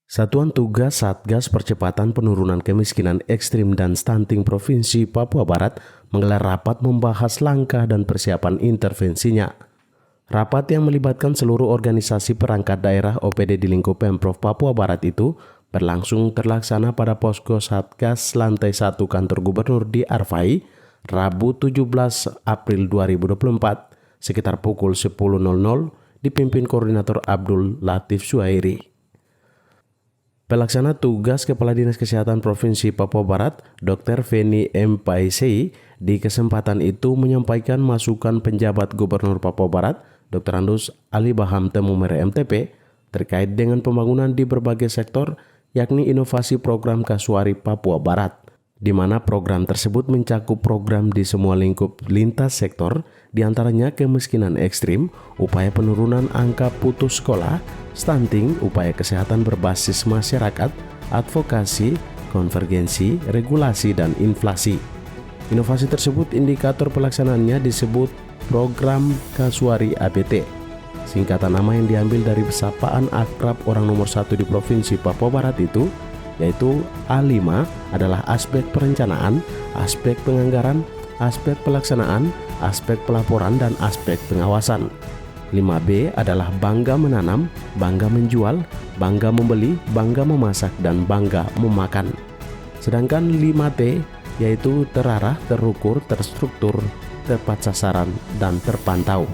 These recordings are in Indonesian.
Satuan Tugas Satgas Percepatan Penurunan Kemiskinan Ekstrim dan Stunting Provinsi Papua Barat menggelar rapat membahas langkah dan persiapan intervensinya. Rapat yang melibatkan seluruh organisasi perangkat daerah OPD di lingkup Pemprov Papua Barat itu berlangsung terlaksana pada Posko Satgas lantai 1 Kantor Gubernur di Arfai, Rabu 17 April 2024, sekitar pukul 10.00, dipimpin Koordinator Abdul Latif Suhairi. Pelaksana tugas Kepala Dinas Kesehatan Provinsi Papua Barat, Dr. Feni M. Paisei, di kesempatan itu menyampaikan masukan penjabat Gubernur Papua Barat, Dr. Andus Ali Baham Temumere MTP, terkait dengan pembangunan di berbagai sektor, yakni inovasi program Kasuari Papua Barat, di mana program tersebut mencakup program di semua lingkup lintas sektor, diantaranya kemiskinan ekstrim, upaya penurunan angka putus sekolah, stunting, upaya kesehatan berbasis masyarakat, advokasi, konvergensi, regulasi, dan inflasi. Inovasi tersebut indikator pelaksanaannya disebut Program Kasuari ABT. Singkatan nama yang diambil dari sapaan akrab orang nomor 1 di Provinsi Papua Barat itu, yaitu A5 adalah aspek perencanaan, aspek penganggaran, aspek pelaksanaan, aspek pelaporan, dan aspek pengawasan. 5B adalah bangga menanam, bangga menjual, bangga membeli, bangga memasak, dan bangga memakan. Sedangkan 5T yaitu terarah, terukur, terstruktur, tepat sasaran, dan terpantau.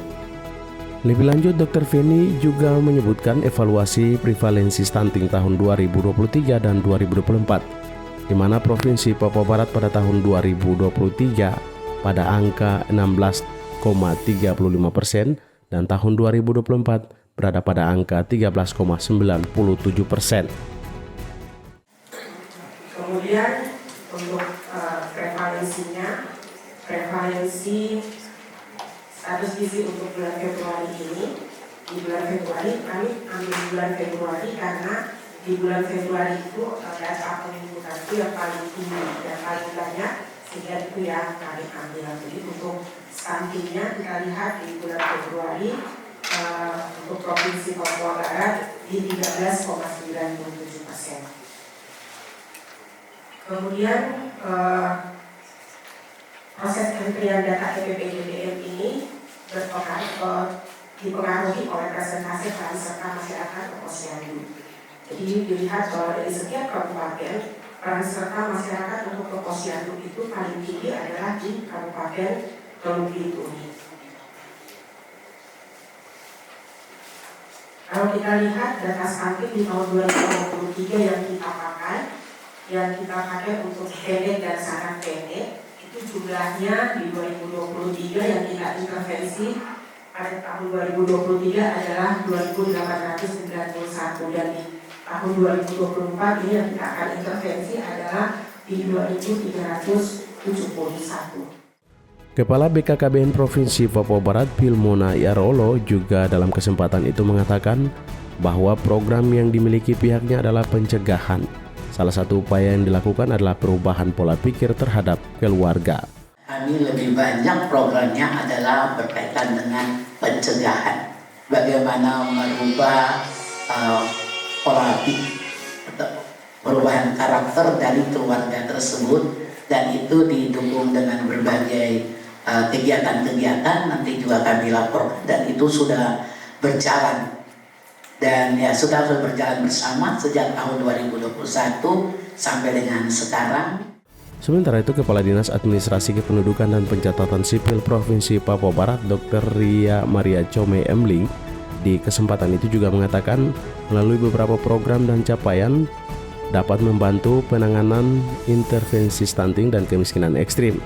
Lebih lanjut, Dr. Feni juga menyebutkan evaluasi prevalensi stunting tahun 2023 dan 2024, di mana Provinsi Papua Barat pada tahun 2023 pada angka 16,35%, dan tahun 2024 berada pada angka 13,97%. Kemudian untuk prevalensi status gizi untuk bulan Februari ini, di bulan Februari kami ambil bulan Februari karena di bulan Februari itu data penunjukan itu yang paling tinggi dan paling banyak, sehingga itu yang kami ambil. Jadi untuk stuntingnya kita lihat di bulan Februari untuk Provinsi Papua Barat di 13,97%. Kemudian proses penentuan data PPPDDM ini dipengaruhi oleh presentasi peran serta masyarakat ke posyandu. Jadi dilihat bahwa dari setiap kabupaten peran serta masyarakat untuk ke posyandu itu paling tinggi adalah di Kabupaten Gunung Kidul. Kalau kita lihat data stunting di tahun 2023 yang kita pakai untuk pendek dan sangat pendek, itu jumlahnya di 2023 yang kita intervensi pada tahun 2023 adalah 2.891, dan di tahun 2024 ini yang kita akan intervensi adalah di 2.371. Kepala BKKBN Provinsi Papua Barat, Pilmona Yarolo, juga dalam kesempatan itu mengatakan bahwa program yang dimiliki pihaknya adalah pencegahan. Salah satu upaya yang dilakukan adalah perubahan pola pikir terhadap keluarga. Kami lebih banyak programnya adalah berkaitan dengan pencegahan. Bagaimana merubah pola pikir, perubahan karakter dari keluarga tersebut, dan itu didukung dengan berbagai kegiatan-kegiatan. Nanti juga kami lapor, dan itu sudah berjalan, dan sudah berjalan bersama sejak tahun 2021 sampai dengan sekarang. Sementara itu, Kepala Dinas Administrasi Kependudukan dan Pencatatan Sipil Provinsi Papua Barat, Dr. Ria Maria Chome Emling, di kesempatan itu juga mengatakan melalui beberapa program dan capaian dapat membantu penanganan intervensi stunting dan kemiskinan ekstrim.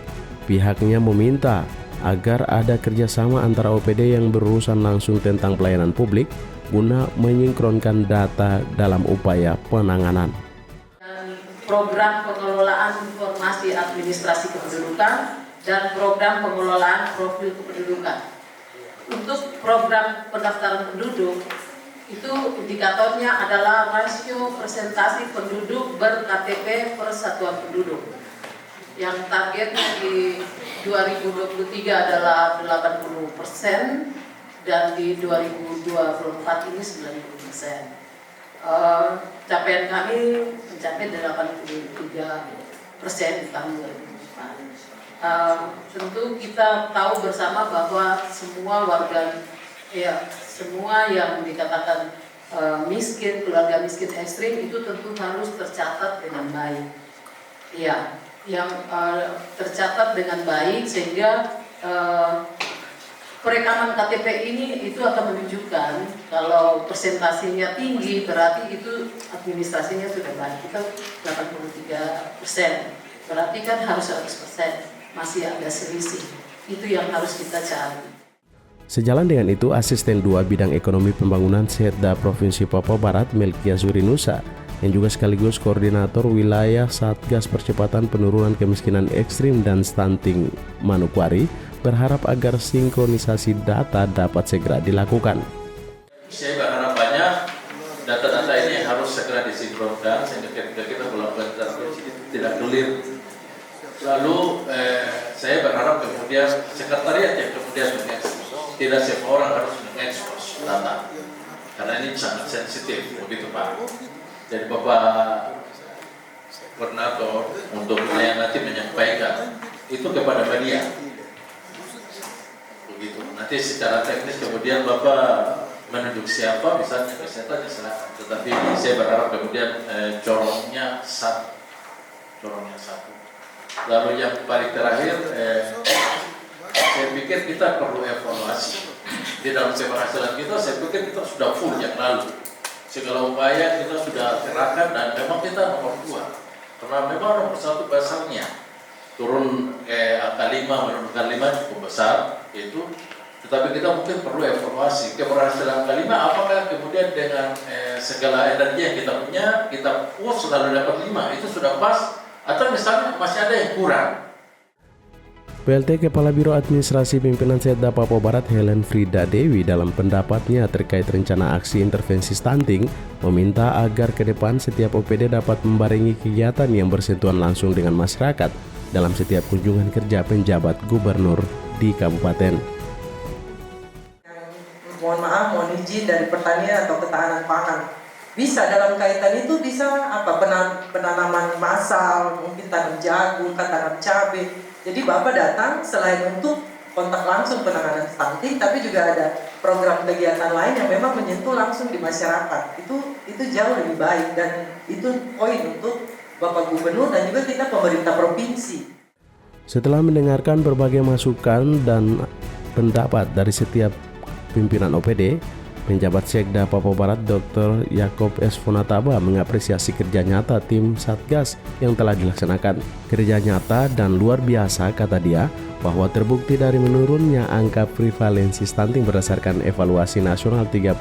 Pihaknya meminta agar ada kerjasama antara OPD yang berurusan langsung tentang pelayanan publik guna menyinkronkan data dalam upaya penanganan. Program pengelolaan informasi administrasi kependudukan dan program pengelolaan profil kependudukan. Untuk program pendaftaran penduduk, itu indikatornya adalah rasio presentasi penduduk ber-KTP per satuan penduduk. Yang targetnya di 2023 adalah 80% dan di 2024 ini 90%. capaian kami mencapai 83% di tahun 2004. Tentu kita tahu bersama bahwa semua warga, semua yang dikatakan miskin, keluarga miskin ekstrim itu tentu harus tercatat dengan baik. Yang tercatat dengan baik sehingga perekaman KTP ini itu akan menunjukkan kalau persentasinya tinggi berarti itu administrasinya sudah baik. Kita 83%, berarti kan harus 100%, masih ada selisih. Itu yang harus kita cari. Sejalan dengan itu, Asisten 2 Bidang Ekonomi Pembangunan Setda Provinsi Papua Barat, Melkia Zurinusa, yang juga sekaligus Koordinator Wilayah Satgas Percepatan Penurunan Kemiskinan Ekstrim dan Stunting Manokwari, berharap agar sinkronisasi data dapat segera dilakukan. Saya berharap banyak data-data ini harus segera disinkronkan sehingga ketika kita melakukan transferensi tidak clear. Lalu saya berharap kemudian sekretariat yang kemudian mengekspos, tidak semua orang harus mengekspos data karena ini sangat sensitif, begitu Pak. Jadi Bapak Koordinator untuk yang nanti menyampaikan itu kepada media. Begitu. Nanti secara teknis kemudian Bapak menunjuk siapa, misalnya peserta silakan. Tetapi saya berharap kemudian corongnya satu. Lalu yang paling terakhir, saya pikir kita perlu evaluasi. Di dalam keberhasilan kita, saya pikir kita sudah full yang lalu. Segala upaya kita sudah kerahkan dan memang kita nomor 2. Karena memang nomor 1 besarnya turun angka 5, menurunkan 5 cukup besar itu. Tetapi kita mungkin perlu evaluasi keberhasilan angka 5, apakah kemudian dengan segala energi yang kita punya, kita selalu dapat 5, itu sudah pas, atau misalnya masih ada yang kurang. PLT Kepala Biro Administrasi Pimpinan Setda Papua Barat Helen Frida Dewi dalam pendapatnya terkait rencana aksi intervensi stunting meminta agar ke depan setiap OPD dapat membarengi kegiatan yang bersentuhan langsung dengan masyarakat dalam setiap kunjungan kerja penjabat gubernur di kabupaten. Mohon maaf, mohon izin dari pertanian atau ketahanan pangan. Bisa dalam kaitan itu bisa penanaman massal, mungkin tanam jagung, tanam cabai. Jadi Bapak datang selain untuk kontak langsung penanganan stunting, tapi juga ada program kegiatan lain yang memang menyentuh langsung di masyarakat. Itu jauh lebih baik dan itu poin untuk Bapak Gubernur dan juga kita pemerintah provinsi. Setelah mendengarkan berbagai masukan dan pendapat dari setiap pimpinan OPD, penjabat Sekda Papua Barat Dr. Yakob S. Fonataba mengapresiasi kerja nyata tim Satgas yang telah dilaksanakan. Kerja nyata dan luar biasa, kata dia, bahwa terbukti dari menurunnya angka prevalensi stunting berdasarkan evaluasi nasional 30%,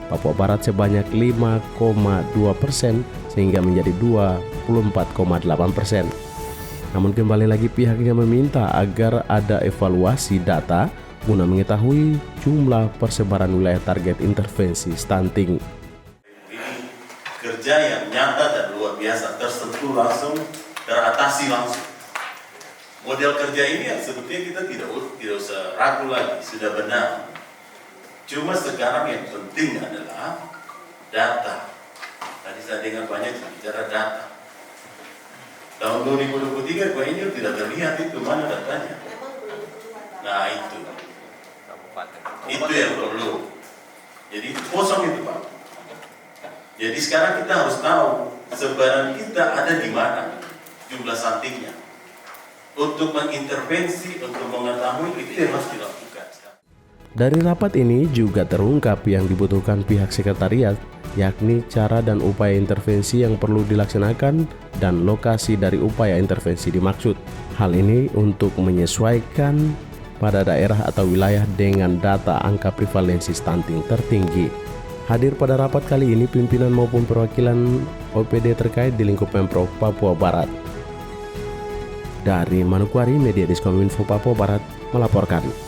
Papua Barat sebanyak 5,2% sehingga menjadi 24,8%. Namun kembali lagi pihaknya meminta agar ada evaluasi data guna mengetahui jumlah persebaran wilayah target intervensi stunting. Ini kerja yang nyata dan luar biasa, tersentuh langsung, teratasi langsung. Model kerja ini yang sebetulnya kita tidak usah ragu lagi, sudah benar. Cuma sekarang yang penting adalah data. Tadi saya dengar banyak bicara data. Tahun 2023 kayaknya tidak terlihat itu mana datanya. Nah itu yang perlu. Jadi kosong itu Pak. Jadi sekarang kita harus tahu sebaran kita ada di mana jumlah stuntingnya. Untuk mengintervensi, untuk mengetahui itu yang harus dilakukan. Dari rapat ini juga terungkap yang dibutuhkan pihak sekretariat, yakni cara dan upaya intervensi yang perlu dilaksanakan dan lokasi dari upaya intervensi dimaksud. Hal ini untuk menyesuaikan pada daerah atau wilayah dengan data angka prevalensi stunting tertinggi. Hadir pada rapat kali ini pimpinan maupun perwakilan OPD terkait di lingkup Pemprov Papua Barat. Dari Manokwari, Media Diskominfo Papua Barat melaporkan.